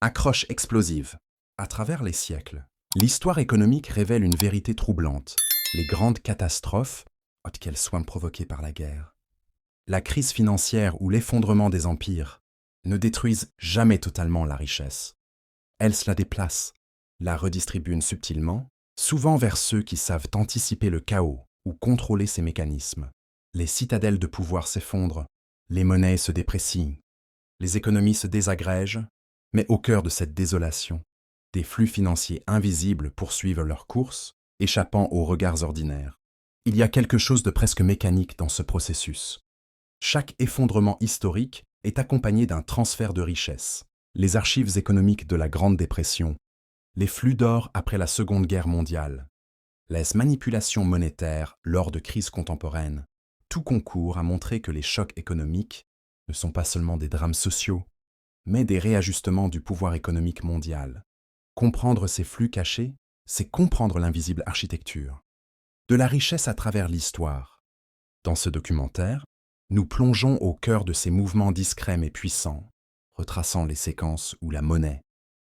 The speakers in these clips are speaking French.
Accroche explosive. À travers les siècles, l'histoire économique révèle une vérité troublante. Les grandes catastrophes, qu'elles soient provoquées par la guerre, la crise financière ou l'effondrement des empires, ne détruisent jamais totalement la richesse. Elles la déplacent, la redistribuent subtilement, souvent vers ceux qui savent anticiper le chaos ou contrôler ces mécanismes. Les citadelles de pouvoir s'effondrent, les monnaies se déprécient, les économies se désagrègent, mais au cœur de cette désolation, des flux financiers invisibles poursuivent leur course, échappant aux regards ordinaires. Il y a quelque chose de presque mécanique dans ce processus. Chaque effondrement historique est accompagné d'un transfert de richesse. Les archives économiques de la Grande Dépression, les flux d'or après la Seconde Guerre mondiale, les manipulations monétaires lors de crises contemporaines, tout concourt à montrer que les chocs économiques ne sont pas seulement des drames sociaux, mais des réajustements du pouvoir économique mondial. Comprendre ces flux cachés, c'est comprendre l'invisible architecture de la richesse à travers l'histoire. Dans ce documentaire, nous plongeons au cœur de ces mouvements discrets mais puissants, retraçant les séquences où la monnaie,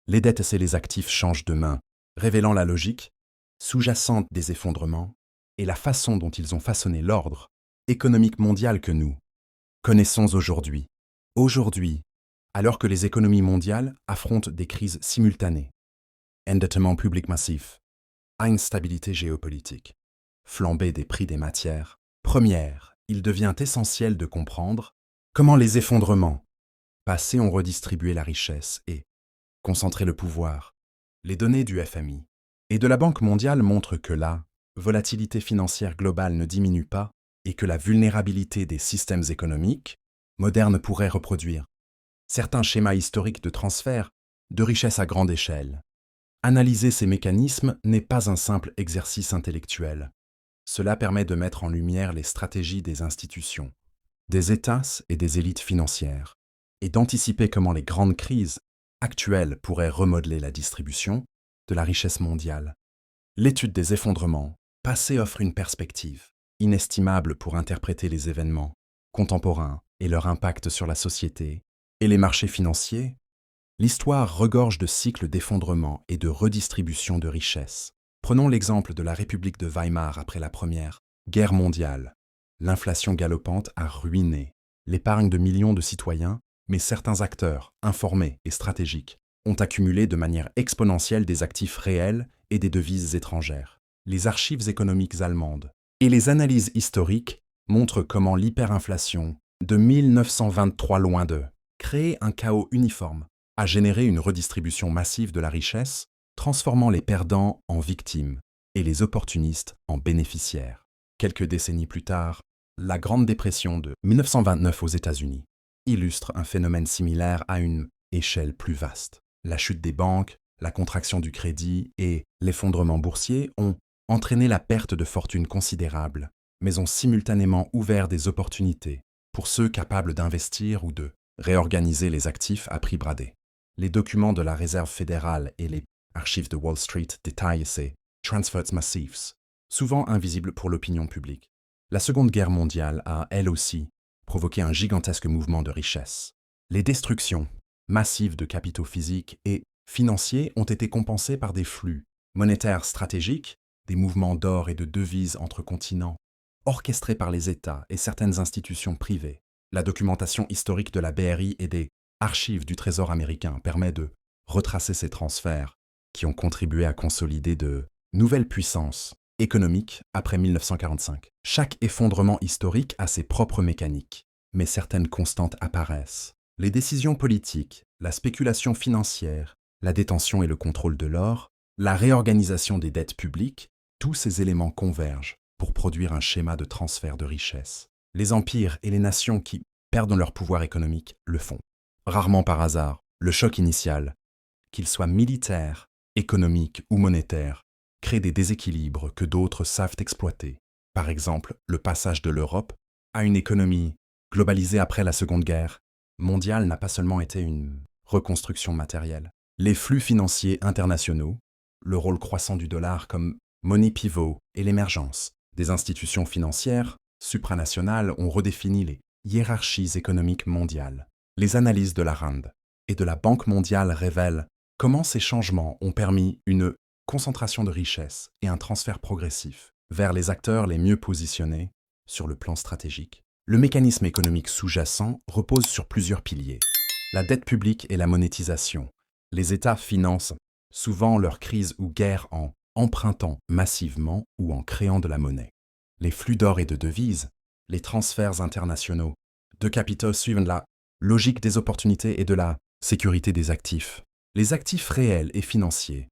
les dettes et les actifs changent de main, révélant la logique sous-jacente des effondrements et la façon dont ils ont façonné l'ordre économique mondial que nous connaissons aujourd'hui. Aujourd'hui, alors que les économies mondiales affrontent des crises simultanées, endettement public massif, instabilité géopolitique, flambée des prix des matières premières, il devient essentiel de comprendre comment les effondrements passés ont redistribué la richesse et concentré le pouvoir. Les données du FMI et de la Banque mondiale montrent que la volatilité financière globale ne diminue pas et que la vulnérabilité des systèmes économiques modernes pourrait reproduire certains schémas historiques de transfert de richesse à grande échelle. Analyser ces mécanismes n'est pas un simple exercice intellectuel. Cela permet de mettre en lumière les stratégies des institutions, des États et des élites financières, et d'anticiper comment les grandes crises actuelles pourraient remodeler la distribution de la richesse mondiale. L'étude des effondrements passés offre une perspective inestimable pour interpréter les événements contemporains et leur impact sur la société et les marchés financiers. L'histoire regorge de cycles d'effondrement et de redistribution de richesses. Prenons l'exemple de la République de Weimar après la Première Guerre mondiale. L'inflation galopante a ruiné l'épargne de millions de citoyens, mais certains acteurs, informés et stratégiques, ont accumulé de manière exponentielle des actifs réels et des devises étrangères. Les archives économiques allemandes et les analyses historiques montrent comment l'hyperinflation de 1923 loin d'eux créait un chaos uniforme, a généré une redistribution massive de la richesse, transformant les perdants en victimes et les opportunistes en bénéficiaires. Quelques décennies plus tard, la Grande Dépression de 1929 aux États-Unis illustre un phénomène similaire à une échelle plus vaste. La chute des banques, la contraction du crédit et l'effondrement boursier ont entraîné la perte de fortunes considérables, mais ont simultanément ouvert des opportunités pour ceux capables d'investir ou de réorganiser les actifs à prix bradé. Les documents de la Réserve fédérale et les archives de Wall Street détaillent ces transfers massifs, souvent invisibles pour l'opinion publique. La Seconde Guerre mondiale a, elle aussi, provoqué un gigantesque mouvement de richesse. Les destructions massives de capitaux physiques et financiers ont été compensées par des flux monétaires stratégiques, des mouvements d'or et de devises entre continents, orchestrés par les États et certaines institutions privées. La documentation historique de la BRI et des archives du Trésor américain permet de retracer ces transferts qui ont contribué à consolider de nouvelles puissances économiques après 1945. Chaque effondrement historique a ses propres mécaniques, mais certaines constantes apparaissent. Les décisions politiques, la spéculation financière, la détention et le contrôle de l'or, la réorganisation des dettes publiques, tous ces éléments convergent pour produire un schéma de transfert de richesse. Les empires et les nations qui perdent leur pouvoir économique le font. Rarement par hasard, le choc initial, qu'il soit militaire, économique ou monétaire, crée des déséquilibres que d'autres savent exploiter. Par exemple, le passage de l'Europe à une économie globalisée après la Seconde Guerre mondiale n'a pas seulement été une reconstruction matérielle. Les flux financiers internationaux, le rôle croissant du dollar comme monnaie pivot et l'émergence des institutions financières supranationales ont redéfini les hiérarchies économiques mondiales. Les analyses de la RAND et de la Banque mondiale révèlent comment ces changements ont permis une concentration de richesses et un transfert progressif vers les acteurs les mieux positionnés sur le plan stratégique. Le mécanisme économique sous-jacent repose sur plusieurs piliers. La dette publique et la monétisation. Les États financent souvent leurs crises ou guerres en empruntant massivement ou en créant de la monnaie. Les flux d'or et de devises, les transferts internationaux de capitaux suivent la logique des opportunités et de la sécurité des actifs. Les actifs réels et financiers.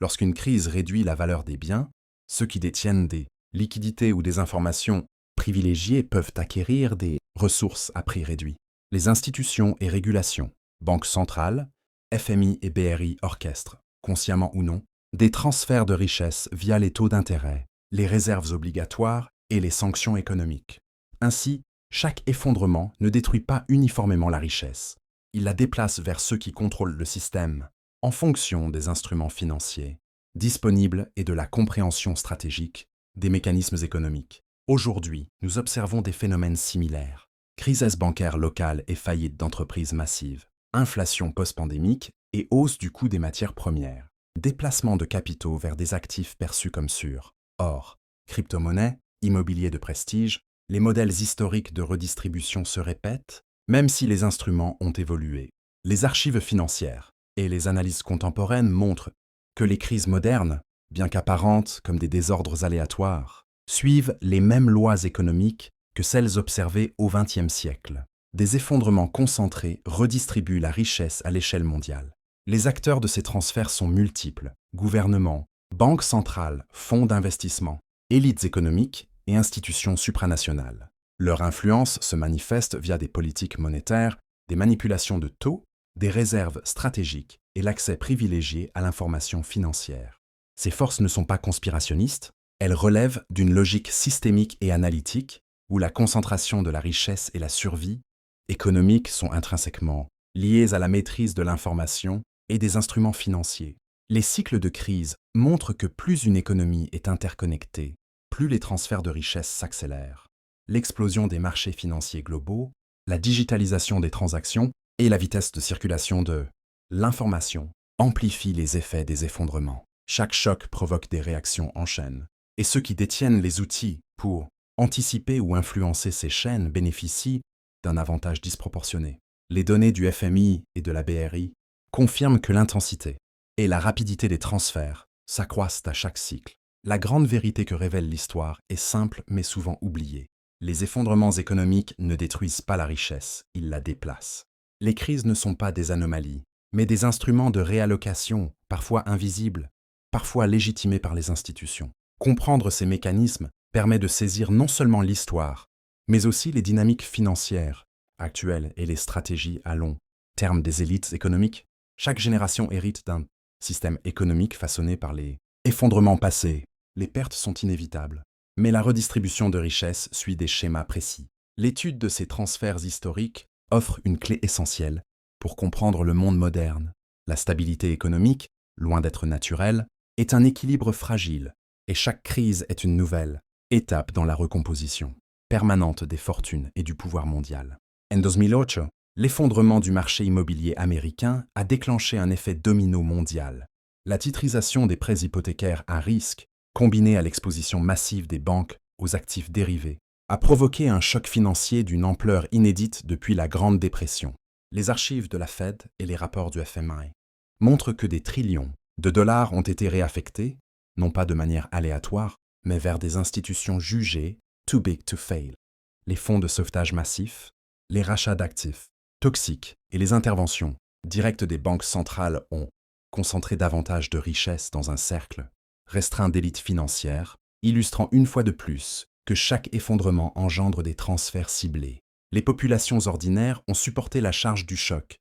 Lorsqu'une crise réduit la valeur des biens, ceux qui détiennent des liquidités ou des informations privilégiées peuvent acquérir des ressources à prix réduit. Les institutions et régulations, banques centrales, FMI et BRI orchestrent, consciemment ou non, des transferts de richesses via les taux d'intérêt, les réserves obligatoires et les sanctions économiques. Ainsi, chaque effondrement ne détruit pas uniformément la richesse. Il la déplace vers ceux qui contrôlent le système, en fonction des instruments financiers disponibles et de la compréhension stratégique des mécanismes économiques. Aujourd'hui, nous observons des phénomènes similaires. Crise bancaire locale et faillite d'entreprises massives, inflation post-pandémique et hausse du coût des matières premières, déplacement de capitaux vers des actifs perçus comme sûrs. Or, crypto-monnaies, immobilier de prestige, les modèles historiques de redistribution se répètent, même si les instruments ont évolué. Les archives financières et les analyses contemporaines montrent que les crises modernes, bien qu'apparentes comme des désordres aléatoires, suivent les mêmes lois économiques que celles observées au XXe siècle. Des effondrements concentrés redistribuent la richesse à l'échelle mondiale. Les acteurs de ces transferts sont multiples: gouvernements, banques centrales, fonds d'investissement, élites économiques et institutions supranationales. Leur influence se manifeste via des politiques monétaires, des manipulations de taux, des réserves stratégiques et l'accès privilégié à l'information financière. Ces forces ne sont pas conspirationnistes, elles relèvent d'une logique systémique et analytique où la concentration de la richesse et la survie économique sont intrinsèquement liées à la maîtrise de l'information et des instruments financiers. Les cycles de crise montrent que plus une économie est interconnectée, plus les transferts de richesse s'accélèrent. L'explosion des marchés financiers globaux, la digitalisation des transactions et la vitesse de circulation de l'information amplifient les effets des effondrements. Chaque choc provoque des réactions en chaîne, et ceux qui détiennent les outils pour anticiper ou influencer ces chaînes bénéficient d'un avantage disproportionné. Les données du FMI et de la BRI confirment que l'intensité et la rapidité des transferts s'accroissent à chaque cycle. La grande vérité que révèle l'histoire est simple mais souvent oubliée. Les effondrements économiques ne détruisent pas la richesse, ils la déplacent. Les crises ne sont pas des anomalies, mais des instruments de réallocation, parfois invisibles, parfois légitimés par les institutions. Comprendre ces mécanismes permet de saisir non seulement l'histoire, mais aussi les dynamiques financières actuelles et les stratégies à long terme des élites économiques. Chaque génération hérite d'un système économique façonné par les effondrements passés. Les pertes sont inévitables, mais la redistribution de richesses suit des schémas précis. L'étude de ces transferts historiques offre une clé essentielle pour comprendre le monde moderne. La stabilité économique, loin d'être naturelle, est un équilibre fragile, et chaque crise est une nouvelle étape dans la recomposition permanente des fortunes et du pouvoir mondial. En 2008, l'effondrement du marché immobilier américain a déclenché un effet domino mondial. La titrisation des prêts hypothécaires à risque, combinée à l'exposition massive des banques aux actifs dérivés, a provoqué un choc financier d'une ampleur inédite depuis la Grande Dépression. Les archives de la Fed et les rapports du FMI montrent que des trillions de dollars ont été réaffectés, non pas de manière aléatoire, mais vers des institutions jugées too big to fail. Les fonds de sauvetage massifs, les rachats d'actifs toxiques et les interventions directes des banques centrales ont concentré davantage de richesses dans un cercle restreint d'élites financières, illustrant une fois de plus que chaque effondrement engendre des transferts ciblés. Les populations ordinaires ont supporté la charge du choc,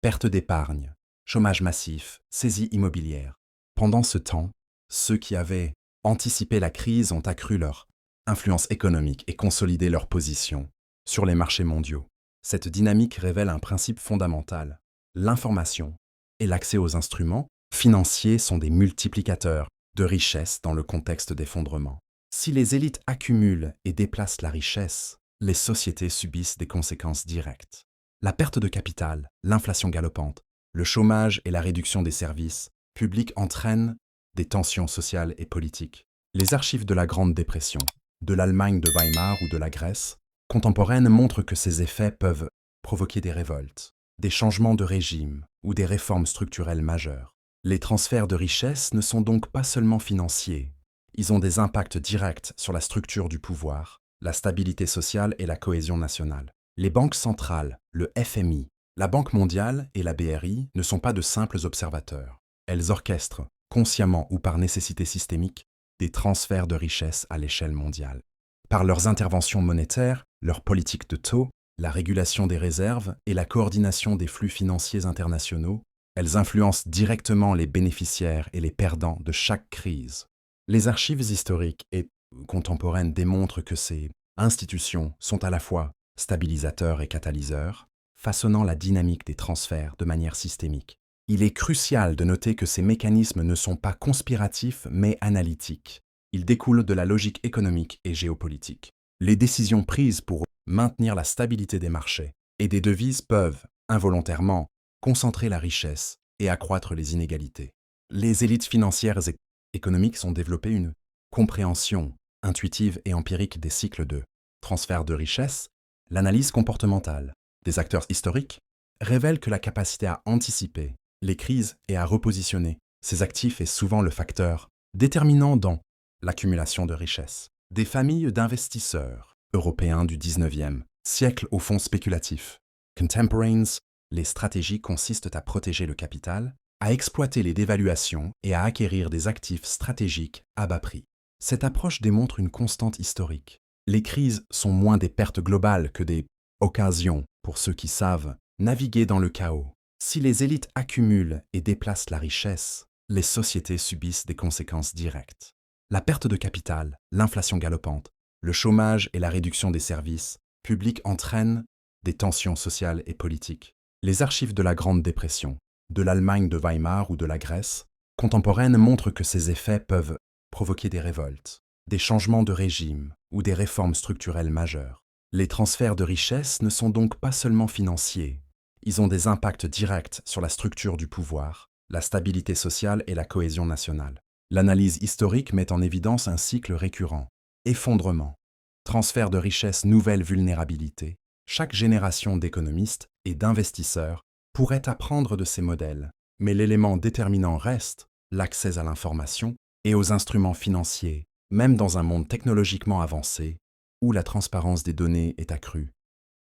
perte d'épargne, chômage massif, saisie immobilière. Pendant ce temps, ceux qui avaient anticipé la crise ont accru leur influence économique et consolidé leur position sur les marchés mondiaux. Cette dynamique révèle un principe fondamental. L'information et l'accès aux instruments financiers sont des multiplicateurs de richesse dans le contexte d'effondrement. Si les élites accumulent et déplacent la richesse, les sociétés subissent des conséquences directes. La perte de capital, l'inflation galopante le chômage et la réduction des services publics entraînent des tensions sociales et politiques. Les archives de la Grande Dépression, de l'Allemagne de Weimar ou de la Grèce contemporaine montrent que ces effets peuvent provoquer des révoltes, des changements de régime ou des réformes structurelles majeures. Les transferts de richesses ne sont donc pas seulement financiers, ils ont des impacts directs sur la structure du pouvoir, la stabilité sociale et la cohésion nationale. Les banques centrales, le FMI, la Banque mondiale et la BRI ne sont pas de simples observateurs. Elles orchestrent, consciemment ou par nécessité systémique, des transferts de richesses à l'échelle mondiale. Par leurs interventions monétaires, leurs politiques de taux, la régulation des réserves et la coordination des flux financiers internationaux, elles influencent directement les bénéficiaires et les perdants de chaque crise. Les archives historiques et contemporaines démontrent que ces institutions sont à la fois stabilisateurs et catalyseurs, façonnant la dynamique des transferts de manière systémique. Il est crucial de noter que ces mécanismes ne sont pas conspiratifs mais analytiques. Ils découlent de la logique économique et géopolitique. Les décisions prises pour maintenir la stabilité des marchés et des devises peuvent, involontairement, concentrer la richesse et accroître les inégalités. Les élites financières et économiques ont développé une compréhension intuitive et empirique des cycles de transfert de richesse. L'analyse comportementale des acteurs historiques révèle que la capacité à anticiper les crises et à repositionner ces actifs est souvent le facteur déterminant dans l'accumulation de richesses. Des familles d'investisseurs européens du 19e siècle aux fonds spéculatifs, contemporanes, les stratégies consistent à protéger le capital, à exploiter les dévaluations et à acquérir des actifs stratégiques à bas prix. Cette approche démontre une constante historique. Les crises sont moins des pertes globales que des occasions pour ceux qui savent naviguer dans le chaos. Si les élites accumulent et déplacent la richesse, les sociétés subissent des conséquences directes. La perte de capital, l'inflation galopante, le chômage et la réduction des services publics entraînent des tensions sociales et politiques. Les archives de la Grande Dépression, de l'Allemagne de Weimar ou de la Grèce contemporaine montrent que ces effets peuvent provoquer des révoltes, des changements de régime ou des réformes structurelles majeures. Les transferts de richesses ne sont donc pas seulement financiers, ils ont des impacts directs sur la structure du pouvoir, la stabilité sociale et la cohésion nationale. L'analyse historique met en évidence un cycle récurrent. Effondrement, transfert de richesses, nouvelle vulnérabilité. Chaque génération d'économistes et d'investisseurs pourrait apprendre de ces modèles, mais l'élément déterminant reste l'accès à l'information et aux instruments financiers, même dans un monde technologiquement avancé où la transparence des données est accrue.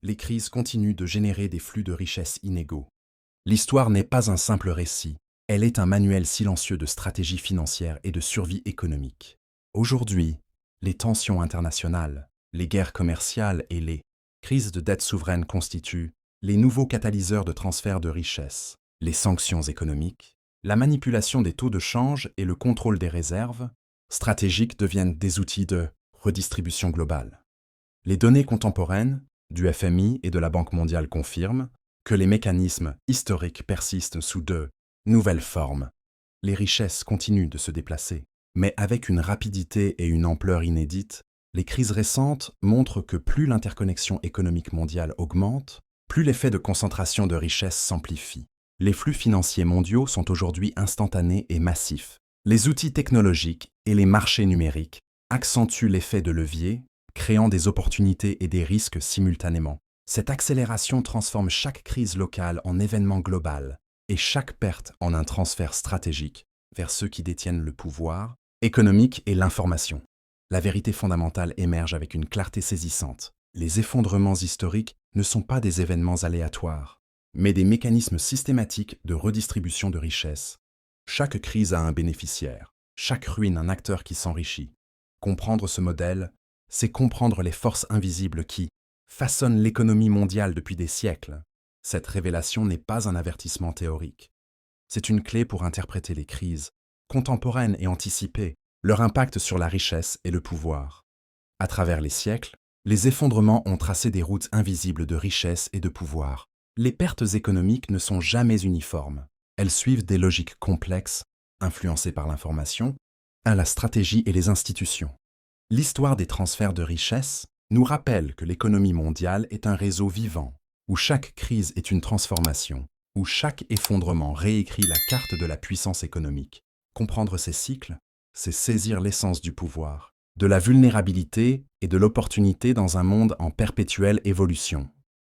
Les crises continuent de générer des flux de richesses inégaux. L'histoire n'est pas un simple récit, elle est un manuel silencieux de stratégie financière et de survie économique. Aujourd'hui, les tensions internationales, les guerres commerciales et les crises de dette souveraine constituent les nouveaux catalyseurs de transfert de richesses. Les sanctions économiques, la manipulation des taux de change et le contrôle des réserves stratégiques deviennent des outils de redistribution globale. Les données contemporaines du FMI et de la Banque mondiale confirment que les mécanismes historiques persistent sous de nouvelles formes. Les richesses continuent de se déplacer, mais avec une rapidité et une ampleur inédites. Les crises récentes montrent que plus l'interconnexion économique mondiale augmente, plus l'effet de concentration de richesses s'amplifie. Les flux financiers mondiaux sont aujourd'hui instantanés et massifs. Les outils technologiques et les marchés numériques accentuent l'effet de levier, créant des opportunités et des risques simultanément. Cette accélération transforme chaque crise locale en événement global et chaque perte en un transfert stratégique vers ceux qui détiennent le pouvoir économique et l'information. La vérité fondamentale émerge avec une clarté saisissante. Les effondrements historiques ne sont pas des événements aléatoires, mais des mécanismes systématiques de redistribution de richesses. Chaque crise a un bénéficiaire, chaque ruine un acteur qui s'enrichit. Comprendre ce modèle, c'est comprendre les forces invisibles qui façonnent l'économie mondiale depuis des siècles. Cette révélation n'est pas un avertissement théorique. C'est une clé pour interpréter les crises, contemporaines et anticipées, leur impact sur la richesse et le pouvoir. À travers les siècles, les effondrements ont tracé des routes invisibles de richesse et de pouvoir. Les pertes économiques ne sont jamais uniformes. Elles suivent des logiques complexes, influencées par l'information, la stratégie et les institutions. L'histoire des transferts de richesses nous rappelle que l'économie mondiale est un réseau vivant, où chaque crise est une transformation, où chaque effondrement réécrit la carte de la puissance économique. Comprendre ces cycles, c'est saisir l'essence du pouvoir, de la vulnérabilité et de l'opportunité dans un monde en perpétuelle évolution.